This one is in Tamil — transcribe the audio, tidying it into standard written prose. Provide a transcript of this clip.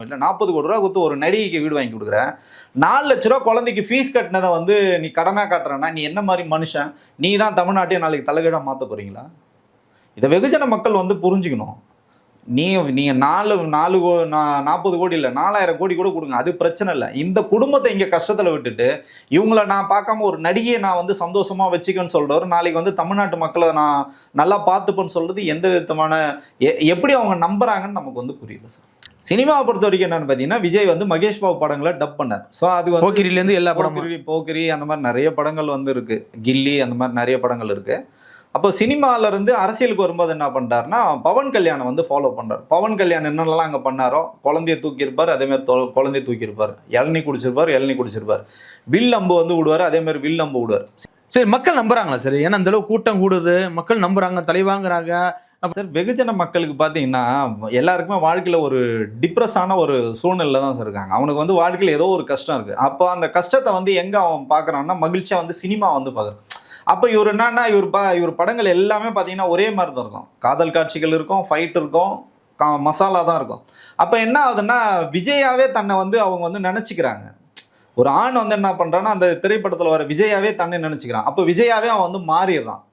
இல்லை 40 கோடி ரூபா கொடுத்து ஒரு நடிகைக்கு வீடு வாங்கி கொடுக்குறேன். 4 லட்ச ரூபா குழந்தைக்கு ஃபீஸ் கட்டினதை வந்து நீ கடனா காட்டுறேன்னா நீ என்ன மாதிரி மனுஷன்? நீ தான் தமிழ்நாட்டையே நாளைக்கு தலைகீழா மாற்ற போறீங்களா? இதை வெகுஜன மக்கள் வந்து புரிஞ்சுக்கணும். நீங்க 40 கோடி இல்லை 4000 கோடி கூட கொடுங்க, அது பிரச்சனை இல்லை. இந்த குடும்பத்தை இங்க கஷ்டத்துல விட்டுட்டு இவங்கள நான் பார்க்காம ஒரு நடிகையை நான் வந்து சந்தோஷமா வச்சுக்கன்னு சொல்றவர் நாளைக்கு வந்து தமிழ்நாட்டு மக்களை நான் நல்லா பார்த்துப்பேன்னு சொல்றது எந்த விதமான எப்படி அவங்க நம்புறாங்கன்னு நமக்கு வந்து புரியல சார். சினிமாவை பொறுத்த வரைக்கும் என்னன்னு பார்த்தீங்கன்னா, விஜய் வந்து மகேஷ் பாபு படங்களை டப் பண்ணார். ஸோ அது வந்து போக்கிரிலேருந்து எல்லா படமும் போக்கிரி அந்த மாதிரி நிறைய படங்கள் வந்து இருக்கு, கில்லி அந்த மாதிரி நிறைய படங்கள் இருக்கு. அப்போ சினிமால இருந்து அரசியலுக்கு வரும்போது என்ன பண்ணிட்டாருன்னா, பவன் கல்யாணம் வந்து ஃபாலோ பண்றாரு. பவன் கல்யாணம் என்னென்னலாம் அங்கே பண்ணாரோ, குழந்தைய தூக்கியிருப்பார், அதே மாதிரி குழந்தைய தூக்கியிருப்பார், இளநீ குடிச்சிருப்பார், வில் அம்பு வந்து விடுவார், அதே மாதிரி வில் அம்பு விடுவார். சரி, மக்கள் நம்புறாங்களா சார்? ஏன்னா அந்த அளவு கூட்டம் கூடுது, மக்கள் நம்புறாங்க, தலைவாங்குறாங்க. சார் வெகுஜன மக்களுக்கு பார்த்தீங்கன்னா, எல்லாருக்குமே வாழ்க்கையில் ஒரு டிப்ரெஸான ஒரு சூழ்நிலை தான் சார் இருக்காங்க. அவனுக்கு வந்து வாழ்க்கையில் ஏதோ ஒரு கஷ்டம் இருக்குது. அப்போ அந்த கஷ்டத்தை வந்து எங்கே அவன் பார்க்குறான்னா, மகிழ்ச்சியாக வந்து சினிமா வந்து பார்க்குறான். அப்போ இவர் என்னன்னா, இவர் படங்கள் எல்லாமே பார்த்தீங்கன்னா ஒரே மாதிரி தான் இருக்கும். காதல் காட்சிகள் இருக்கும், ஃபைட் இருக்கும், மசாலா தான் இருக்கும். அப்போ என்ன ஆகுதுன்னா, விஜயாவே தன்னை வந்து அவங்க வந்து நினச்சிக்கிறாங்க. ஒரு ஆண் வந்து என்ன பண்ணுறான்னா, அந்த திரைப்படத்தில் வர விஜயாவே தன்னை நினச்சிக்கிறான். அப்போ விஜயாவே அவன் வந்து மாறிடுறான்.